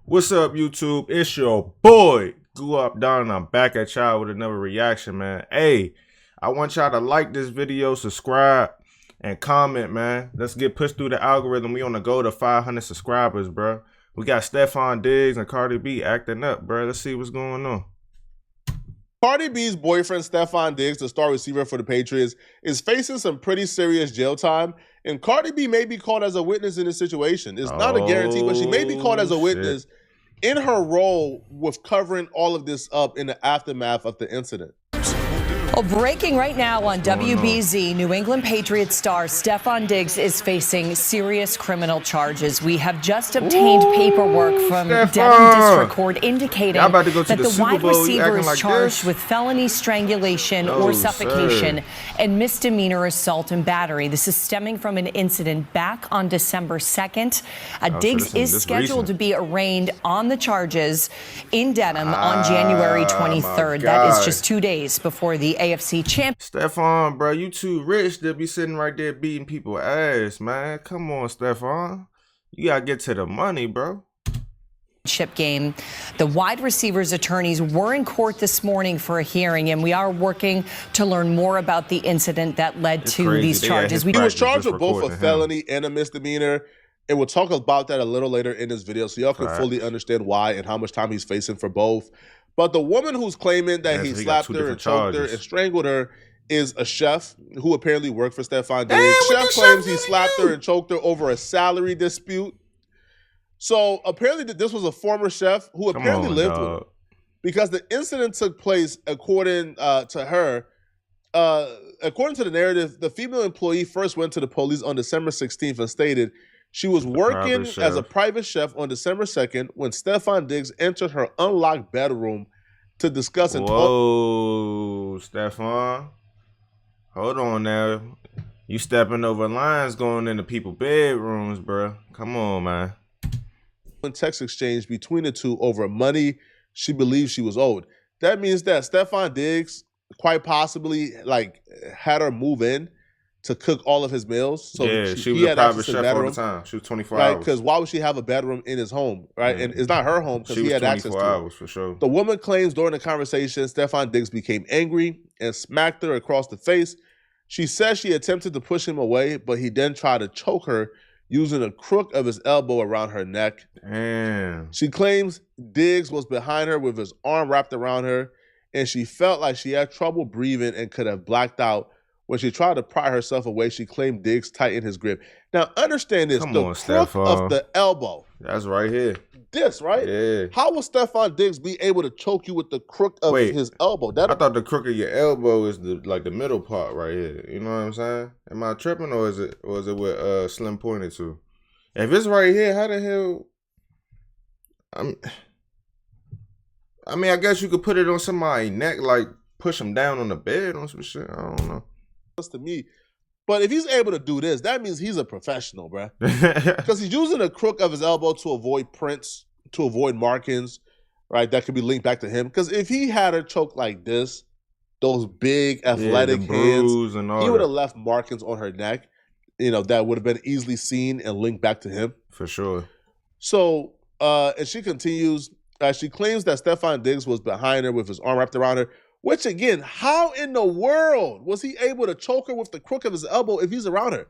What's up, YouTube? It's your boy, Guwop, and I'm back at y'all with another reaction, man. Hey, I want y'all to like this video, subscribe, and comment, man. Let's get pushed through the algorithm. We on the go to 500 subscribers, bro. We got Stefon Diggs and Cardi B acting up, bro. Let's see what's going on. Cardi B's boyfriend, Stefon Diggs, the star receiver for the Patriots, is facing some pretty serious jail time, and Cardi B may be called as a witness in this situation. It's not a guarantee, but she may be called as a witness in her role with covering all of this up in the aftermath of the incident. Well, breaking right now on WBZ, New England Patriots star Stefon Diggs is facing serious criminal charges. We have just obtained paperwork from Dedham District Court indicating that the wide receiver is charged with felony strangulation or suffocation and misdemeanor assault and battery. This is stemming from an incident back on December 2nd. Diggs is scheduled to be arraigned on the charges in Dedham on January 23rd. That is just 2 days before the AFC champ. Stefon, bro, you too rich to be sitting right there beating people ass, man. Come on, Stefon. You gotta get to the money, bro. Game. The wide receivers attorneys were in court this morning for a hearing, and we are working to learn more about the incident that led to these charges. He was charged with both a felony and a misdemeanor, and we'll talk about that a little later in this video so y'all can fully understand why and how much time he's facing for both. But the woman who's claiming that he slapped her and choked her and strangled her is a chef who apparently worked for Stefon Diggs. Chef claims he slapped her and choked her over a salary dispute. So apparently this was a former chef who apparently lived with him, because the incident took place, according to her. According to the narrative, the female employee first went to the police on December 16th and stated she was working as a private chef on December 2nd when Stefon Diggs entered her unlocked bedroom to discuss an— Whoa, Stefon. Hold on now. You stepping over lines going into people's bedrooms, bro. Come on, man. Text exchange between the two over money she believes she was owed. That means that Stefon Diggs quite possibly had her move in to cook all of his meals. So yeah, she was a private chef all the time. She was 24 hours. Because why would she have a bedroom in his home, right? And it's not her home because he had access to it. 24 hours for sure. The woman claims during the conversation, Stefon Diggs became angry and smacked her across the face. She says she attempted to push him away, but he then tried to choke her using a crook of his elbow around her neck. Damn. She claims Diggs was behind her with his arm wrapped around her, and she felt like she had trouble breathing and could have blacked out. When she tried to pry herself away, she claimed Diggs tightened his grip. Now, understand this. The crook of the elbow. That's right here. This, right? Yeah. How will Stefon Diggs be able to choke you with the crook of his elbow? I thought the crook of your elbow is the middle part right here. You know what I'm saying? Am I tripping, or is it what Slim pointed to? If it's right here, how the hell? I mean, I guess you could put it on somebody's neck, like push him down on the bed or some shit. I don't know. To me, but if he's able to do this, that means he's a professional, bro. Because he's using the crook of his elbow to avoid prints, to avoid markings, right? That could be linked back to him. Because if he had her choke like this, those big athletic hands, he would have left markings on her neck, that would have been easily seen and linked back to him. For sure. So, and she continues, she claims that Stefon Diggs was behind her with his arm wrapped around her. Which, again, how in the world was he able to choke her with the crook of his elbow if he's around her?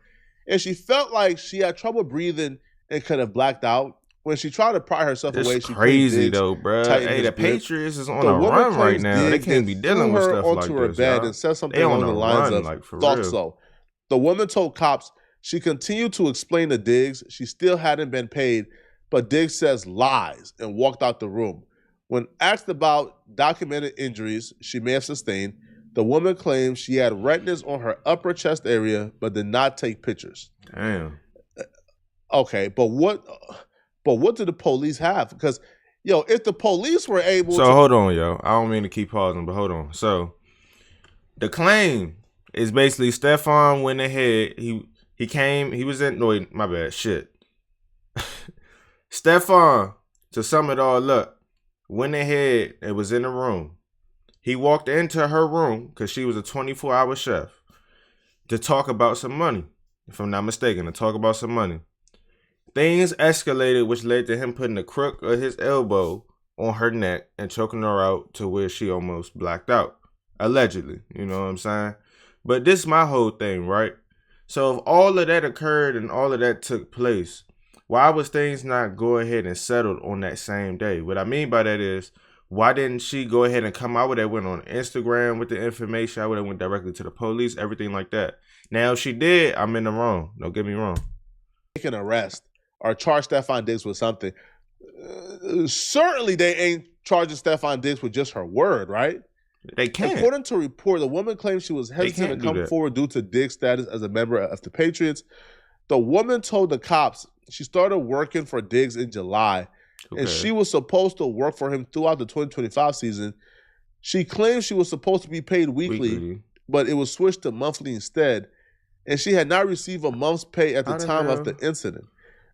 And she felt like she had trouble breathing and could have blacked out. When she tried to pry herself away, she crazy though, bro. Hey, the Patriots is on a run right now. They can't be dealing with stuff like this. Onto her bed and said something along the lines of, "Thought so." The woman told cops she continued to explain to Diggs she still hadn't been paid, but Diggs says lies and walked out the room. When asked about documented injuries she may have sustained, the woman claims she had redness on her upper chest area, but did not take pictures. Damn. Okay, but what do the police have? Because, if the police were able to— hold on, yo. I don't mean to keep pausing, but hold on. So, the claim is basically Stefon went ahead. He came, he was in, no, my bad, shit. Stefon, to sum it all up, went ahead and was in the room. He walked into her room, because she was a 24-hour chef, to talk about some money, if I'm not mistaken, to talk about some money. Things escalated, which led to him putting the crook of his elbow on her neck and choking her out to where she almost blacked out. Allegedly, you know what I'm saying? But this is my whole thing, right? So if all of that occurred and all of that took place, why was things not go ahead and settled on that same day? What I mean by that is, why didn't she go ahead and come out with it? Went on Instagram with the information. I would have went directly to the police, everything like that. Now, if she did, I'm in the wrong. Don't get me wrong. They can arrest or charge Stefon Diggs with something. Certainly, they ain't charging Stefon Diggs with just her word, right? They can't. According to a report, the woman claims she was hesitant to come forward due to Diggs' status as a member of the Patriots. The woman told the cops she started working for Diggs in July, and she was supposed to work for him throughout the 2025 season. She claims she was supposed to be paid weekly, but it was switched to monthly instead, and she had not received a month's pay at the time of the incident.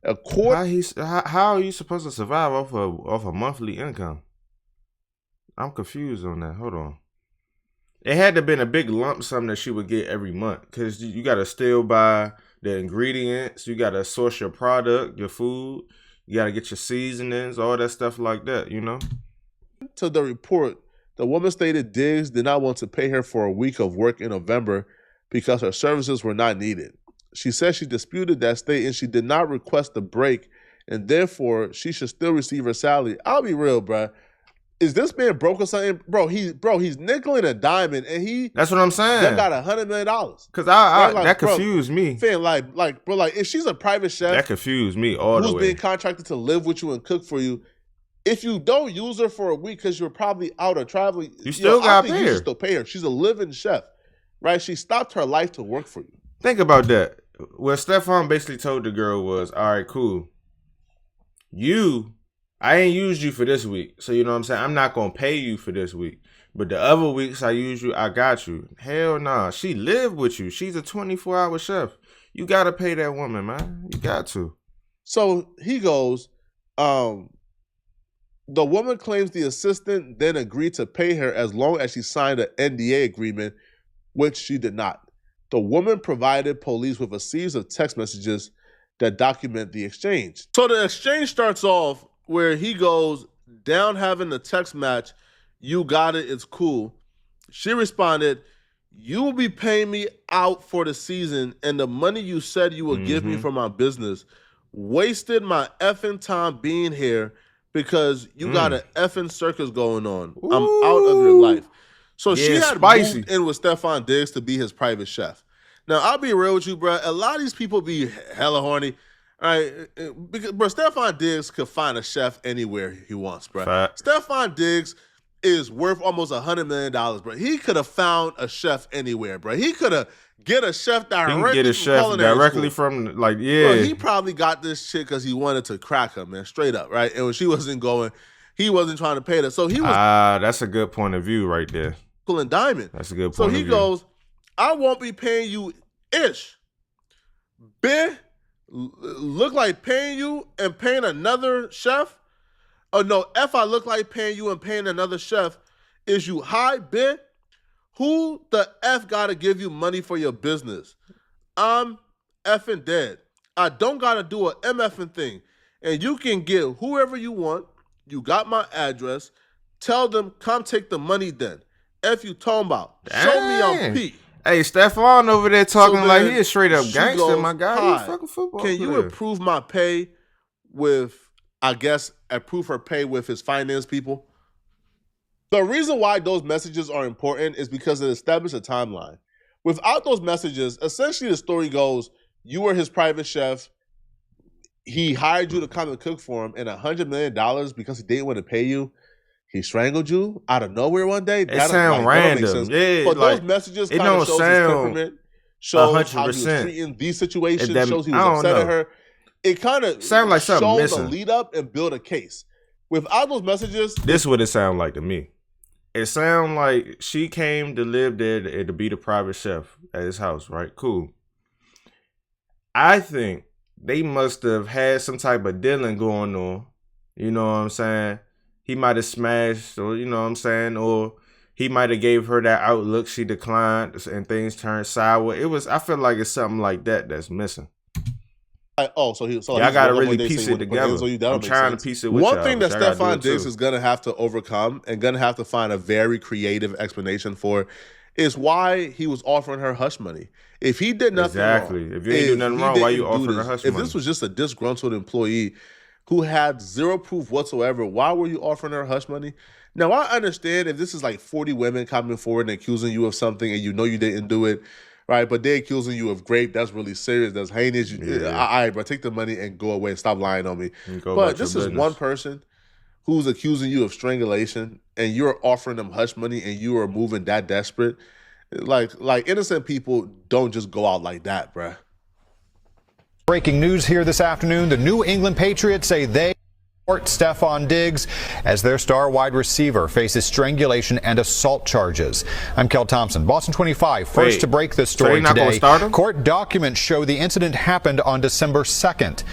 How are you supposed to survive off a monthly income? I'm confused on that. Hold on. It had to have been a big lump sum that she would get every month, because you got to still buy the ingredients. You got to source your product, your food. You got to get your seasonings, all that stuff like that, you know? To the report, the woman stated Diggs did not want to pay her for a week of work in November because her services were not needed. She said she disputed that statement and she did not request the break, and therefore she should still receive her salary. I'll be real, bruh. Is this man broke or something? He's nickel and a diamond, and that's what I'm saying. Got $100 million. Cause that confused me. Fam, bro, if she's a private chef, that confused me all the way. Who's being contracted to live with you and cook for you? If you don't use her for a week because you're probably out or traveling, you still got to pay her. You should still pay her. She's a living chef, right? She stopped her life to work for you. Think about that. What Stefon basically told the girl was, all right, cool. I ain't used you for this week. So, you know what I'm saying? I'm not going to pay you for this week. But the other weeks I use you, I got you. Hell nah. She lived with you. She's a 24-hour chef. You got to pay that woman, man. You got to. So he goes, the woman claims the assistant then agreed to pay her as long as she signed an NDA agreement, which she did not. The woman provided police with a series of text messages that document the exchange. So the exchange starts off where he goes, down having the text match, you got it, it's cool. She responded, you will be paying me out for the season, and the money you said you would give me for my business. Wasted my effing time being here because you got an effing circus going on. Ooh. I'm out of your life. So she had moved in with Stefon Diggs to be his private chef. Now, I'll be real with you, bro. A lot of these people be hella horny. All right, because, bro, Stefon Diggs could find a chef anywhere he wants, bro. Stefon Diggs is worth almost $100 million, bro. He could have found a chef anywhere, bro. He could have get a chef directly from Bro, he probably got this shit because he wanted to crack her, man, straight up, right? And when she wasn't going, he wasn't trying to pay her. So he was. That's a good point of view right there. Nickel and diamond. That's a good point. So he goes, I won't be paying you ish. Bitch. Look like paying you and paying another chef? Oh no, if I look like paying you and paying another chef, is you high, bitch? Who the F gotta give you money for your business? I'm effing dead. I don't gotta do a MFing thing. And you can get whoever you want. You got my address. Tell them, come take the money then. F you talking about. Show me on P. Hey, Stefon over there talking like he is straight up gangster, my guy. He's fucking football. Can you approve my pay with, I guess, approve her pay with his finance people? The reason why those messages are important is because it established a timeline. Without those messages, essentially the story goes, you were his private chef. He hired you to come and cook for him, and $100 million because he didn't want to pay you. He strangled you out of nowhere one day. It sounds random. Yeah, but those messages kind of shows his temperament, shows 100%. How he was treating these situations, shows he was upset at her. It kind of sound like something missing. The lead up and build a case. Without those messages, this is what it sound like to me. It sound like she came to live there to be the private chef at his house, right? Cool. I think they must have had some type of dealing going on. You know what I'm saying? He might have smashed, or you know what I'm saying, or he might have gave her that outlook. She declined, and things turned sour. I feel like it's something like that that's missing. I gotta really piece it together. I'm trying to piece it with one thing that Stefon Diggs is gonna have to overcome and gonna have to find a very creative explanation for is why he was offering her hush money. If he did nothing wrong, if you ain't do nothing wrong, why you offering her hush money? If this was just a disgruntled employee who had zero proof whatsoever, why were you offering her hush money? Now, I understand if this is like 40 women coming forward and accusing you of something and you know you didn't do it, right? But they're accusing you of rape. That's really serious. That's heinous. All right, bro, take the money and go away. Stop lying on me. But this is one person who's accusing you of strangulation and you're offering them hush money and you are moving that desperate. Like innocent people don't just go out like that, bruh. Breaking news here this afternoon. The New England Patriots say they support Stefon Diggs as their star wide receiver faces strangulation and assault charges. I'm Kel Thompson, Boston 25, first to break this story today. Court documents show the incident happened on December 2nd.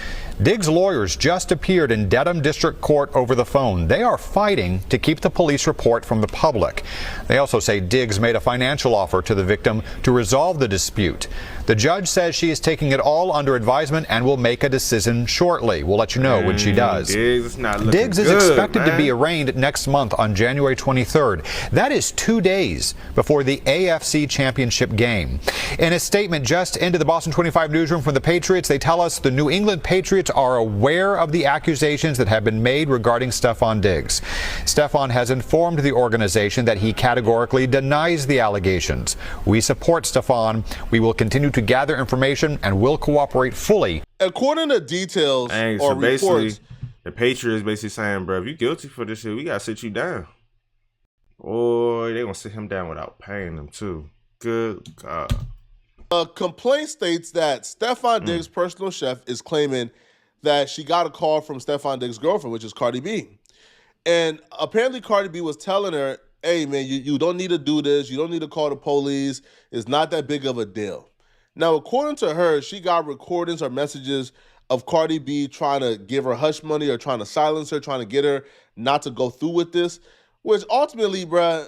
Diggs' lawyers just appeared in Dedham District Court over the phone. They are fighting to keep the police report from the public. They also say Diggs made a financial offer to the victim to resolve the dispute. The judge says she is taking it all under advisement and will make a decision shortly. We'll let you know when she does. Diggs is expected to be arraigned next month on January 23rd. That is 2 days before the AFC Championship game. In a statement just into the Boston 25 newsroom from the Patriots, they tell us the New England Patriots are aware of the accusations that have been made regarding Stefon Diggs. Stefon has informed the organization that he categorically denies the allegations. We support Stefon. We will continue to gather information and will cooperate fully. According to details or reports, the Patriots basically saying, bro, if you're guilty for this shit, we got to sit you down. Or they going to sit him down without paying him, too. Good God. A complaint states that Stefon Diggs' personal chef is claiming that she got a call from Stefon Diggs' girlfriend, which is Cardi B. And apparently Cardi B was telling her, hey, man, you don't need to do this. You don't need to call the police. It's not that big of a deal. Now, according to her, she got recordings or messages of Cardi B trying to give her hush money or trying to silence her, trying to get her not to go through with this, which ultimately, bro,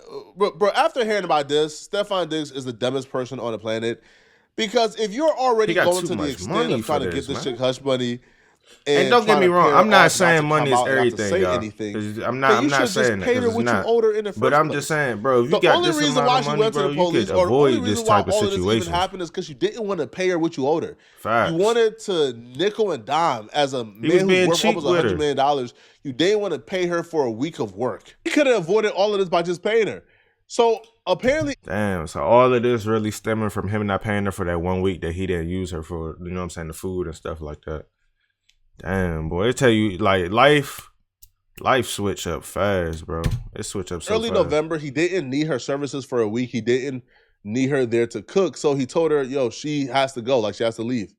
after hearing about this, Stefon Diggs is the dumbest person on the planet. Because if you're already going to the extent of trying to get this chick hush money, and don't get me wrong, I'm not saying money is everything, y'all. I'm not saying that, because it's not. But I'm just saying, bro, if you got this amount of money, bro, you could avoid this type of situation. Even happened is because you didn't want to pay her what you owed her. Facts. You wanted to nickel and dime as a man who's worth almost $100 million. You didn't want to pay her for a week of work. You could have avoided all of this by just paying her. So apparently, damn. So all of this really stemming from him not paying her for that 1 week that he didn't use her for. You know what I'm saying? The food and stuff like that. Damn, boy, it tell you, like, life switch up fast, bro. It switch up so early fast. November, he didn't need her services for a week. He didn't need her there to cook. So he told her, yo, she has to go. Like, she has to leave,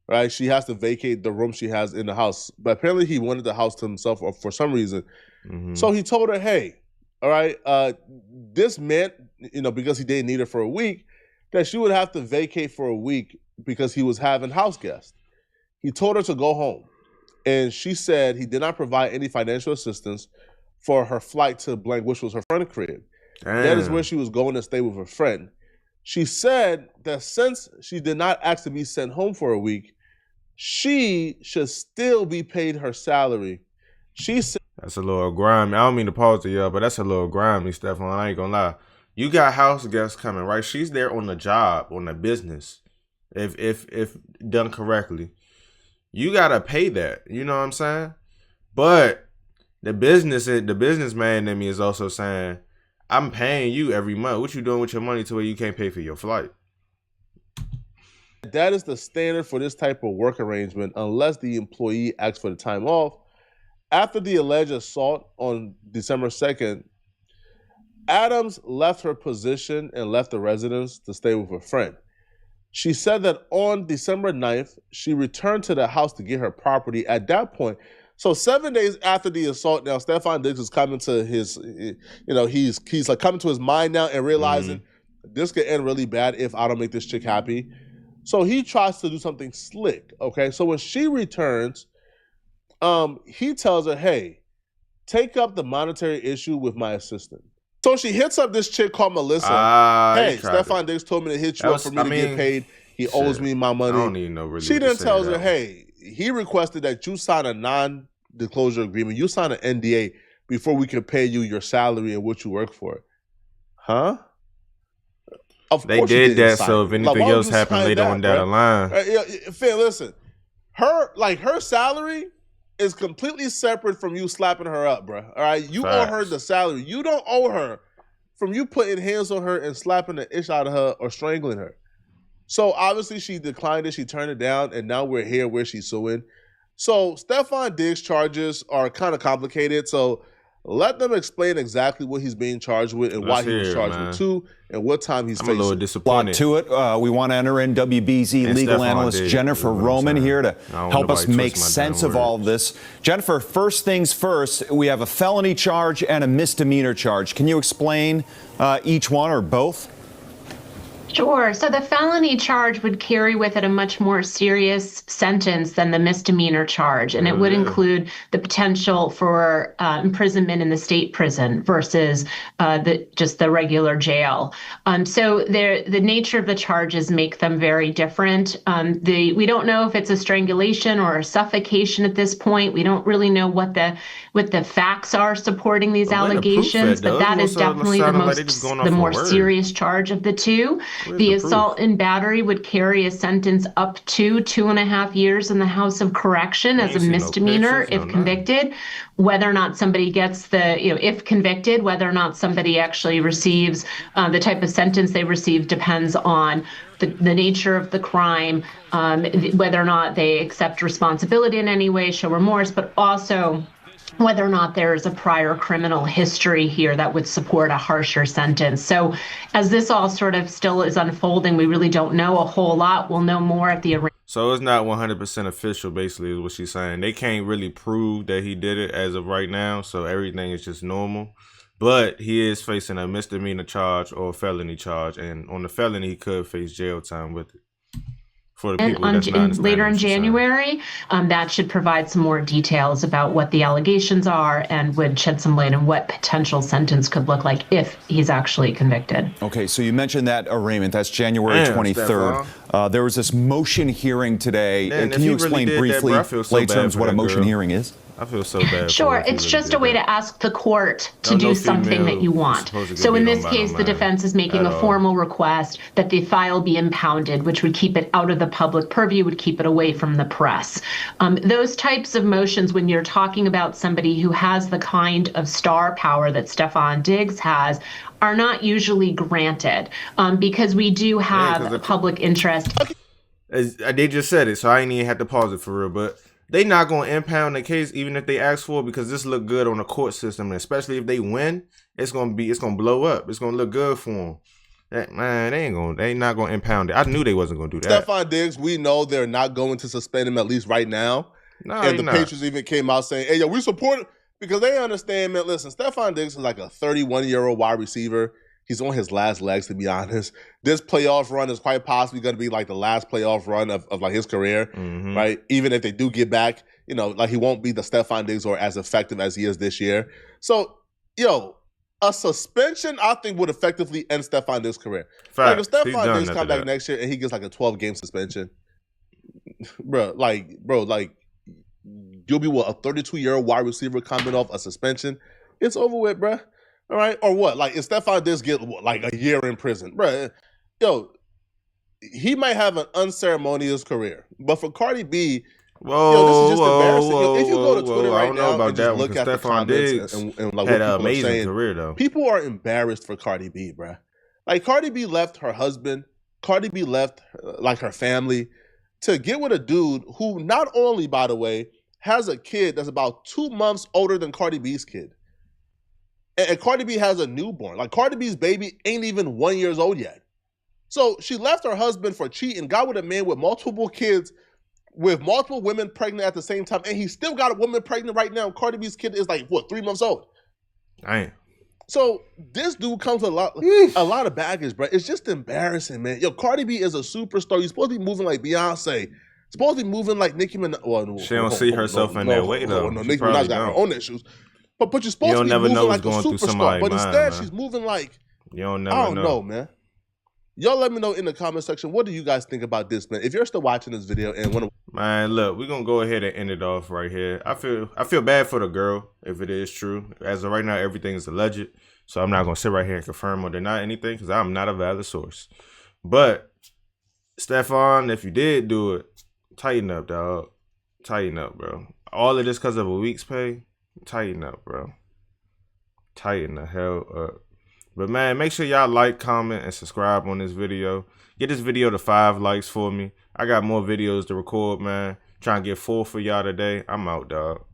right? She has to vacate the room she has in the house. But apparently he wanted the house to himself or for some reason. So he told her, hey, all right, this meant, because he didn't need her for a week, that she would have to vacate for a week because he was having house guests. He told her to go home. And she said he did not provide any financial assistance for her flight to blank, which was her friend's crib. Damn. That is where she was going to stay with her friend. She said that since she did not ask to be sent home for a week, she should still be paid her salary. She said, that's a little grimy. I don't mean to pause to y'all, but that's a little grimy, Stefon. I ain't gonna lie. You got house guests coming, right? She's there on the job, on the business, if done correctly. You gotta pay that, you know what I'm saying? But the businessman in me is also saying, I'm paying you every month. What you doing with your money to where you can't pay for your flight? That is the standard for this type of work arrangement unless the employee asks for the time off. After the alleged assault on December 2nd, Adams left her position and left the residence to stay with her friend. She said that on December 9th, she returned to the house to get her property. At that point, so 7 days after the assault, now Stefon Diggs is coming to his, he's like coming to his mind now and realizing this could end really bad if I don't make this chick happy. So he tries to do something slick, okay? So when she returns, he tells her, hey, take up the monetary issue with my assistant. So she hits up this chick called Melissa. Hey, Stefon Diggs told me to hit you up for me to get paid. He owes me my money. I don't even know really. She then tells her, hey, he requested that you sign a non-disclosure agreement. You sign an NDA before we can pay you your salary and what you work for. Huh? They did that, so if anything else happened later on down the line. Finn, listen. Her salary is completely separate from you slapping her up, bro. All right? You owe her the salary. You don't owe her from you putting hands on her and slapping the ish out of her or strangling her. So obviously she declined it. She turned it down, and now we're here where she's suing. So Stefon Diggs' charges are kind of complicated. So let them explain exactly what he's being charged with and why he was charged with too, and what time he's facing. I'm a little disappointed. To it, we want to enter in WBZ and legal Stefon analyst Diggs, Jennifer Roman here to help us make sense of all of this. Jennifer, first things first, we have a felony charge and a misdemeanor charge. Can you explain each one or both? Sure. So the felony charge would carry with it a much more serious sentence than the misdemeanor charge, and it would include the potential for imprisonment in the state prison versus just the regular jail. So the nature of the charges make them very different. We don't know if it's a strangulation or a suffocation at this point. We don't really know what the facts are supporting these allegations, but that is definitely the more serious charge of the two. The assault and battery would carry a sentence up to 2.5 years in the House of Correction as a misdemeanor if convicted. Whether or not somebody gets if convicted, whether or not somebody actually receives the type of sentence they receive depends on the nature of the crime, whether or not they accept responsibility in any way, show remorse, but also whether or not there is a prior criminal history here that would support a harsher sentence. So as this all sort of still is unfolding, we really don't know a whole lot. We'll know more at the arraignment. So it's not 100% official, basically, is what she's saying. They can't really prove that he did it as of right now, so everything is just normal. But he is facing a misdemeanor charge or a felony charge, and on the felony, he could face jail time with it. For the people later in January, that should provide some more details about what the allegations are and would shed some light on what potential sentence could look like if he's actually convicted. Okay, so you mentioned that arraignment. That's January 23rd. There was this motion hearing today. Can you explain briefly, lay terms, what a motion hearing is? I feel so bad. Sure, it's just a way to ask the court to do something that you want. So in this case, the defense is making a formal request that the file be impounded, which would keep it out of the public purview, would keep it away from the press. Those types of motions, when you're talking about somebody who has the kind of star power that Stefon Diggs has, are not usually granted because we do have a public interest. They just said it, so I ain't even have to pause it for real, but they not going to impound the case even if they ask for it, because this look good on the court system, and especially if they win, it's going to blow up. It's going to look good for them. Man, they not going to impound it. I knew they wasn't going to do that. Stefon Diggs, we know they're not going to suspend him, at least right now. No, and the Patriots even came out saying, hey, yo, we support it, because they understand, man, listen, Stefon Diggs is like a 31-year-old wide receiver. He's on his last legs, to be honest. This playoff run is quite possibly going to be like the last playoff run of like his career, right? Even if they do get back, like he won't be the Stefon Diggs or as effective as he is this year. So, a suspension, I think, would effectively end Stefon Diggs' career. Like if Stefon Diggs come back next year and he gets like a 12-game suspension, bro, you'll be a 32-year-old wide receiver coming off a suspension. It's over with, bro. All right, or what? Like, if Stefon Diggs get like a year in prison, bro, he might have an unceremonious career. But for Cardi B, this is just embarrassing. If you go to Twitter right now and just look at the comments and like what people are saying, career, though. People are embarrassed for Cardi B, bro. Like, Cardi B left her husband, Cardi B left like her family to get with a dude who not only, by the way, has a kid that's about 2 months older than Cardi B's kid. And Cardi B has a newborn. Like, Cardi B's baby ain't even 1 year old yet. So she left her husband for cheating, got with a man with multiple kids, with multiple women pregnant at the same time, and he still got a woman pregnant right now. Cardi B's kid is like, 3 months old? Damn. So this dude comes with a lot of baggage, bro. It's just embarrassing, man. Cardi B is a superstar. You're supposed to be moving like Beyonce. Supposed to be moving like Nicki Minaj. Well, she don't see herself in that way, though. No, Nicki Minaj got her own issues. But you're supposed to be moving like a superstar. But instead, she's moving like, you don't never know. I don't know, man. Y'all let me know in the comment section, what do you guys think about this, man? If you're still watching this video and want to... Man, look, we're going to go ahead and end it off right here. I feel bad for the girl, if it is true. As of right now, everything is alleged. So I'm not going to sit right here and confirm or deny anything because I'm not a valid source. But, Stefon, if you did do it, tighten up, dog. Tighten up, bro. All of this because of a week's pay? Tighten up, bro. Tighten the hell up. But man, make sure y'all like, comment, and subscribe on this video. Get this video to 5 likes for me. I got more videos to record, man. Trying to get 4 for y'all today. I'm out, dog.